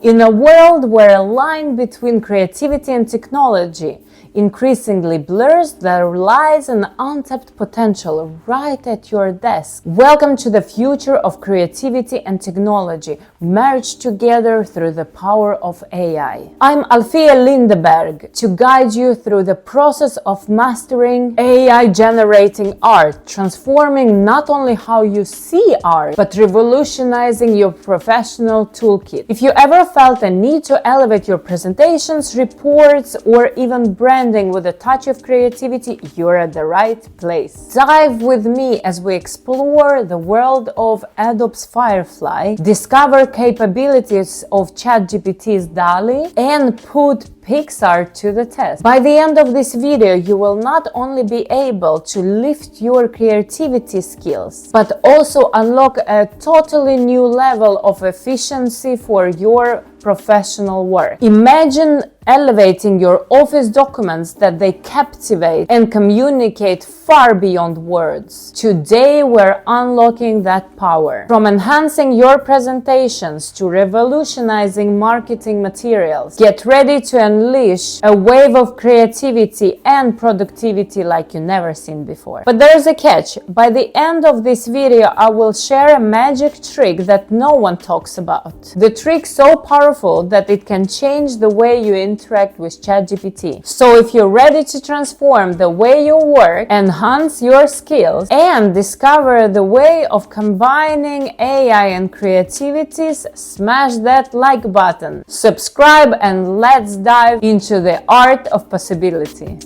In a world where a line between creativity and technology increasingly blurs, there lies an untapped potential right at your desk. Welcome to the future of creativity and technology, merged together through the power of AI. I'm Alfia Lindeberg to guide you through the process of mastering AI-generating art, transforming not only how you see art, but revolutionizing your professional toolkit. If you ever felt a need to elevate your presentations, reports, or even branding with a touch of creativity, you're at the right place. Dive with me as we explore the world of Adobe Firefly, discover capabilities of chatgpt's DALLE, and put Picsart to the test. By the end of this video, you will not only be able to lift your creativity skills, but also unlock a totally new level of efficiency for your professional work. Imagine elevating your office documents that they captivate and communicate far beyond words. Today, we're unlocking that power. From enhancing your presentations to revolutionizing marketing materials, get ready to unleash a wave of creativity and productivity like you've never seen before. But there's a catch. By the end of this video, I will share a magic trick that no one talks about. The trick so powerful that it can change the way you interact with ChatGPT. So if you're ready to transform the way you work, enhance your skills, and discover the way of combining AI and creativities, smash that like button, subscribe, and let's dive into the art of possibility.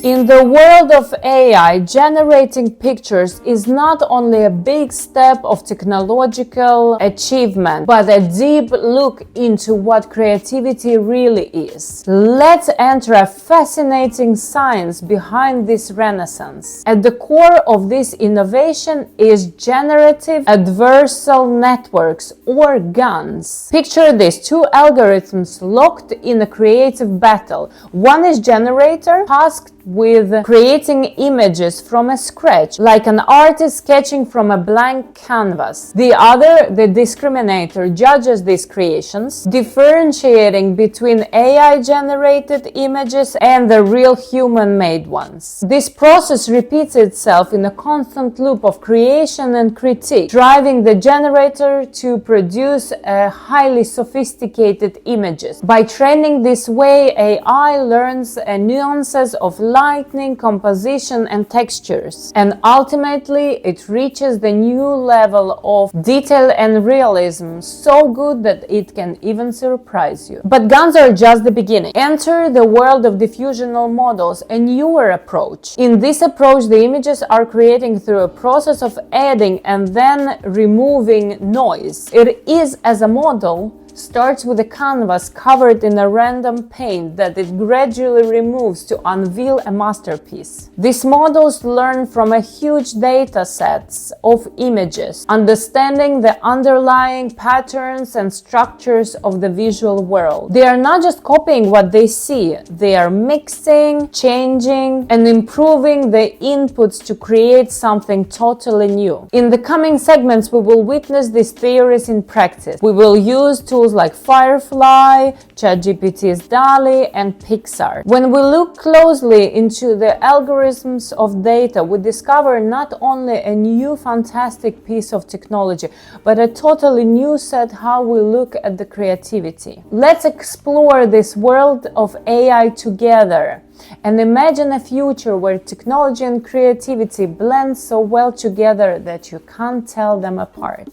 In the world of AI, generating pictures is not only a big step of technological achievement, but a deep look into what creativity really is. Let's enter a fascinating science behind this renaissance. At the core of this innovation is generative adversarial networks, or GANs. Picture these two algorithms locked in a creative battle. One is generator, tasked with creating images from scratch, like an artist sketching from a blank canvas. The other, the discriminator, judges these creations, differentiating between AI-generated images and the real human-made ones. This process repeats itself in a constant loop of creation and critique, driving the generator to produce highly sophisticated images. By training this way, AI learns nuances of lighting, composition, and textures, and ultimately it reaches the new level of detail and realism, so good that it can even surprise you. But GANs are just the beginning. Enter the world of diffusional models, a newer approach. In this approach, the images are created through a process of adding and then removing noise. It is as a model starts with a canvas covered in a random paint that it gradually removes to unveil a masterpiece. These models learn from a huge data sets of images, understanding the underlying patterns and structures of the visual world. They are not just copying what they see, they are mixing, changing, and improving the inputs to create something totally new. In the coming segments, we will witness these theories in practice. We will use tools like Firefly, chatgpt's DALLE, and Picsart. When we look closely into the algorithms of data, we discover not only a new fantastic piece of technology, but a totally new set how we look at the creativity. Let's explore this world of AI together and imagine a future where technology and creativity blend so well together that you can't tell them apart.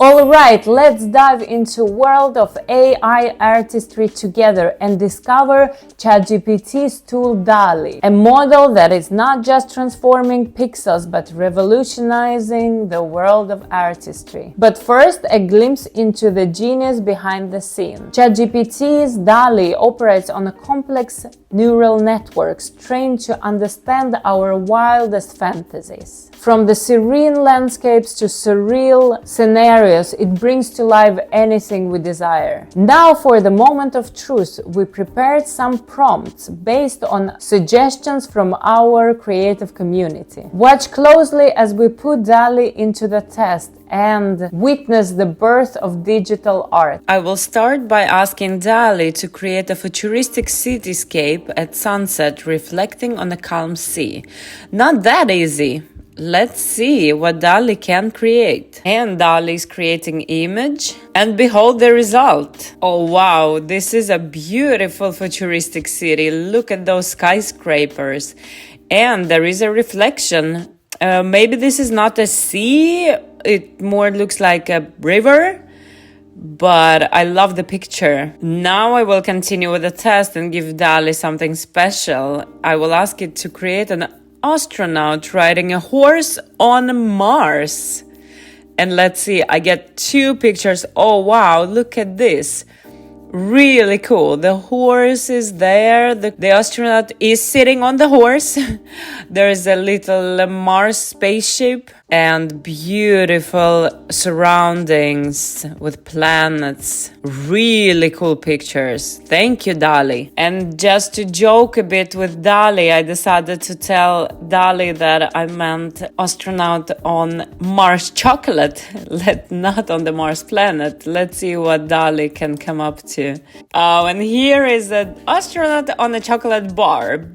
Alright, let's dive into world of AI artistry together and discover ChatGPT's tool DALLE, a model that is not just transforming pixels but revolutionizing the world of artistry. But first, a glimpse into the genius behind the scene. ChatGPT's DALLE operates on a complex neural networks trained to understand our wildest fantasies. From the serene landscapes to surreal scenarios, it brings to life anything we desire. Now for the moment of truth, we prepared some prompts based on suggestions from our creative community. Watch closely as we put DALLE into the test and witness the birth of digital art. I will start by asking DALLE to create a futuristic cityscape at sunset reflecting on a calm sea. Not that easy. Let's see what DALLE can create. And DALLE is creating image, and behold the result. Oh wow, this is a beautiful futuristic city. Look at those skyscrapers. And there is a reflection. Maybe this is not a sea, it more looks like a river. But I love the picture. Now I will continue with the test and give DALLE something special. I will ask it to create an astronaut riding a horse on Mars. And let's see, I get 2 pictures. Oh wow, look at this. Really cool. The horse is there. The astronaut is sitting on the horse. There's a little Mars spaceship and beautiful surroundings with planets. Really cool pictures. Thank you, DALLE. And just to joke a bit with DALLE, I decided to tell DALLE that I meant astronaut on Mars chocolate, not on the Mars planet. Let's see what DALLE can come up to. And here is an astronaut on a chocolate bar.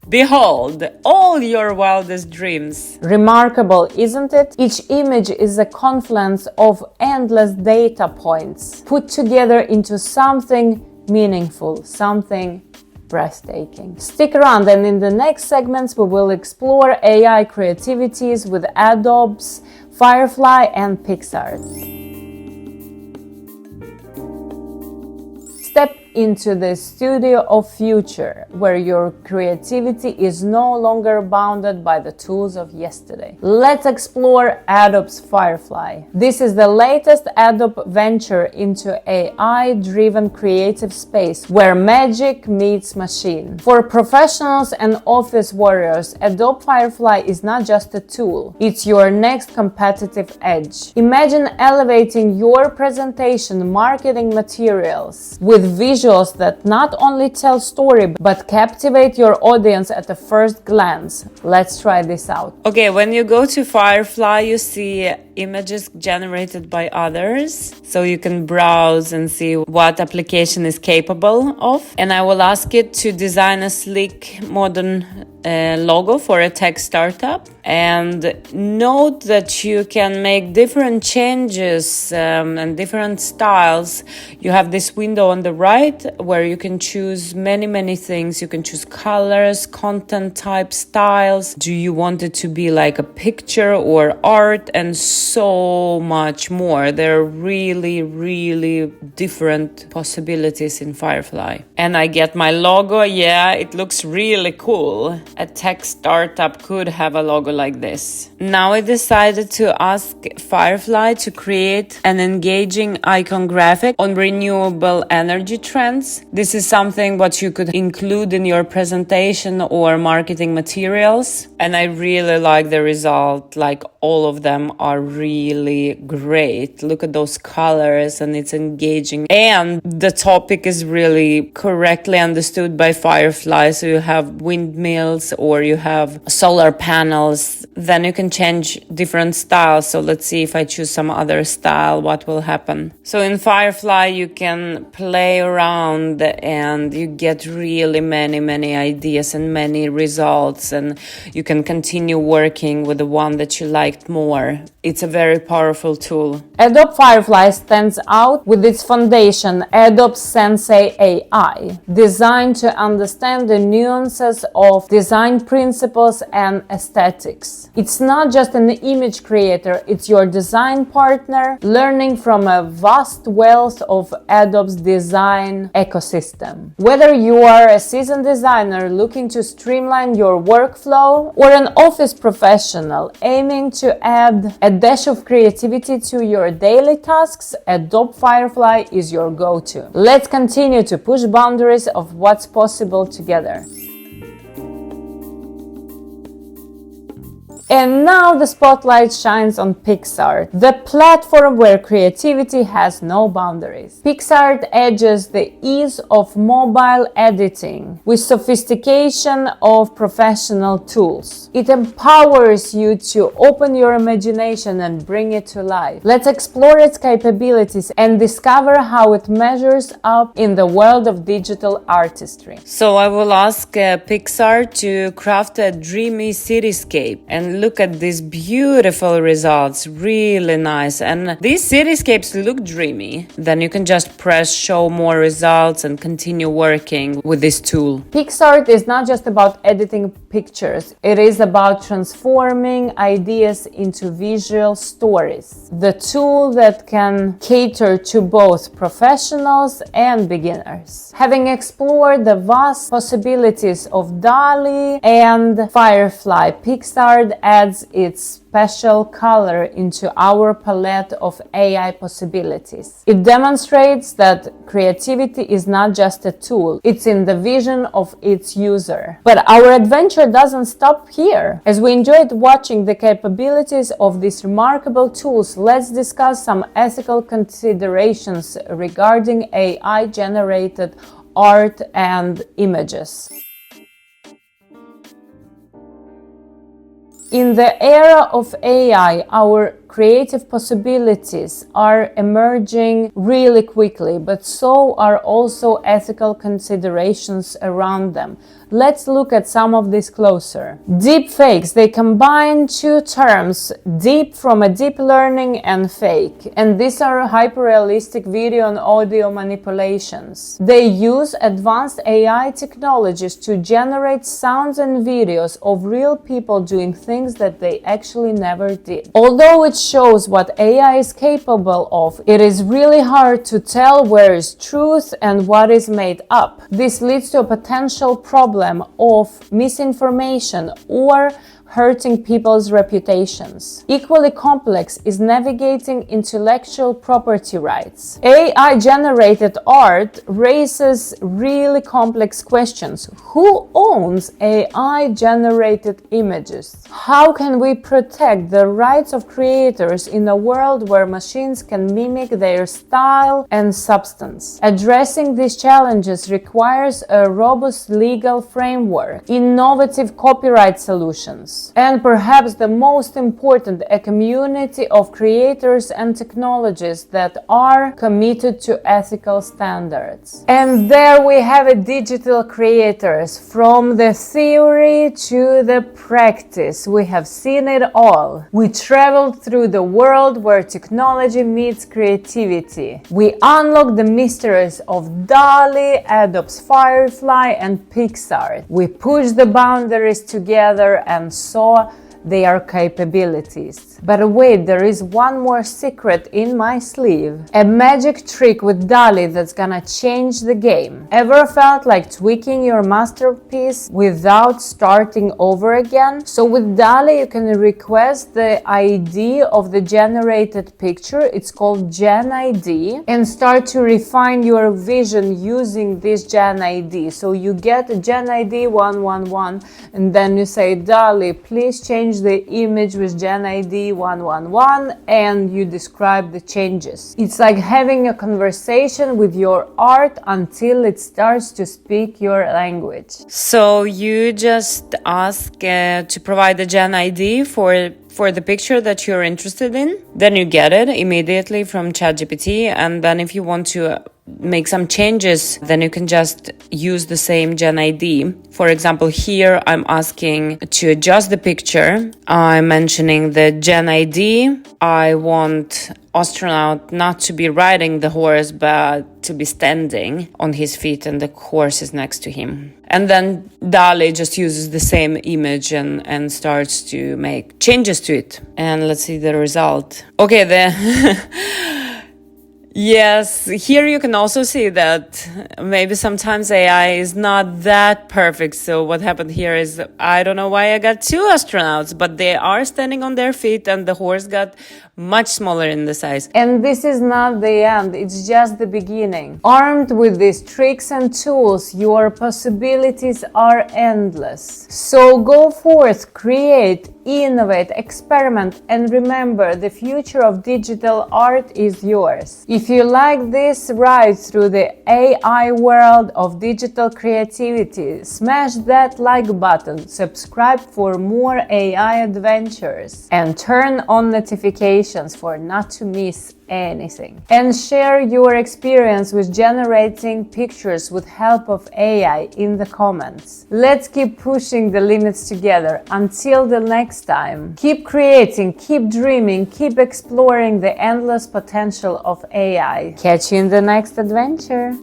Behold, all your wildest dreams. Remarkable, isn't it? Each image is a confluence of endless data points put together into something meaningful, something breathtaking. Stick around, and in the next segments we will explore AI creativities with Adobe's Firefly and Picsart. Step into the studio of future, where your creativity is no longer bounded by the tools of yesterday. Let's explore Adobe's Firefly. This is the latest Adobe venture into AI-driven creative space, where magic meets machine. For professionals and office warriors, Adobe Firefly is not just a tool, it's your next competitive edge. Imagine elevating your presentation, marketing materials with visuals that not only tell story but captivate your audience at the first glance. Let's try this out. Okay, when you go to Firefly, you see images generated by others, so you can browse and see what application is capable of. And I will ask it to design a sleek, modern logo for a tech startup. And note that you can make different changes and different styles. You have this window on the right where you can choose many things. You can choose colors, content type, styles. Do you want it to be like a picture or art, and so much more. There are really different possibilities in Firefly. And I get my logo. Yeah, it looks really cool. A tech startup could have a logo like this. Now I decided to ask Firefly to create an engaging icon graphic on renewable energy trends. This is something what you could include in your presentation or marketing materials. And I really like the result. Like, all of them are really great. Look at those colors, and it's engaging. And the topic is really correctly understood by Firefly. So you have windmills or you have solar panels. Then you can change different styles. So let's see if I choose some other style, what will happen. So in Firefly, you can play around and you get really many ideas and many results. And you can continue working with the one that you liked more. It's a very powerful tool. Adobe Firefly stands out with its foundation, Adobe Sensei AI, designed to understand the nuances of design design principles and aesthetics. It's not just an image creator, it's your design partner, learning from a vast wealth of Adobe's design ecosystem. Whether you are a seasoned designer looking to streamline your workflow or an office professional aiming to add a dash of creativity to your daily tasks, Adobe Firefly is your go-to. Let's continue to push boundaries of what's possible together. And now the spotlight shines on Picsart, the platform where creativity has no boundaries. Picsart edges the ease of mobile editing with sophistication of professional tools. It empowers you to open your imagination and bring it to life. Let's explore its capabilities and discover how it measures up in the world of digital artistry. So I will ask Picsart to craft a dreamy cityscape, and look at these beautiful results, really nice. And these cityscapes look dreamy. Then you can just press show more results and continue working with this tool. Picsart is not just about editing pictures, it is about transforming ideas into visual stories. The tool that can cater to both professionals and beginners. Having explored the vast possibilities of DALLE and Firefly, Picsart adds its special color into our palette of AI possibilities. It demonstrates that creativity is not just a tool, it's in the vision of its user. But our adventure doesn't stop here. As we enjoyed watching the capabilities of these remarkable tools, let's discuss some ethical considerations regarding AI-generated art and images. In the era of AI, our creative possibilities are emerging really quickly, but so are also ethical considerations around them. Let's look at some of these closer. Deepfakes, they combine two terms, deep from a deep learning and fake, and these are hyper-realistic video and audio manipulations. They use advanced AI technologies to generate sounds and videos of real people doing things that they actually never did. Although it shows what AI is capable of, it is really hard to tell where is truth and what is made up. This leads to a potential problem of misinformation or hurting people's reputations. Equally complex is navigating intellectual property rights. AI-generated art raises really complex questions. Who owns AI-generated images? How can we protect the rights of creators in a world where machines can mimic their style and substance? Addressing these challenges requires a robust legal framework, innovative copyright solutions, and perhaps the most important, a community of creators and technologies that are committed to ethical standards. And there we have it, digital creators. From the theory to the practice, we have seen it all. We traveled through the world where technology meets creativity. We unlocked the mysteries of DALLE, Adobe's Firefly, and Picsart. We pushed the boundaries together and saw their capabilities. But wait, there is one more secret in my sleeve. A magic trick with DALLE that's gonna change the game. Ever felt like tweaking your masterpiece without starting over again? So with DALLE you can request the ID of the generated picture, it's called Gen ID, and start to refine your vision using this Gen ID. So you get a Gen ID 111 and then you say, DALLE, please change the image with Gen ID 111, and you describe the changes. It's like having a conversation with your art until it starts to speak your language. So you just ask to provide the Gen ID for the picture that you're interested in, then you get it immediately from ChatGPT, and then if you want to make some changes, then you can just use the same Gen ID. For example, here I'm asking to adjust the picture. I'm mentioning the Gen ID. I want astronaut not to be riding the horse, but to be standing on his feet and the horse is next to him. And then DALLE just uses the same image and starts to make changes to it. And let's see the result. Okay, yes, here you can also see that maybe sometimes AI is not that perfect. So what happened here is, I don't know why I got two astronauts, but they are standing on their feet and the horse got much smaller in the size. And this is not the end, it's just the beginning. Armed with these tricks and tools, your possibilities are endless. So go forth, create, innovate, experiment, and remember, the future of digital art is yours. If you like this ride through the AI world of digital creativity, smash that like button, subscribe for more AI adventures, and turn on notifications for not to miss anything. And share your experience with generating pictures with help of AI in the comments. Let's keep pushing the limits together. Until the next time, keep creating, keep dreaming, keep exploring the endless potential of AI. Catch you in the next adventure.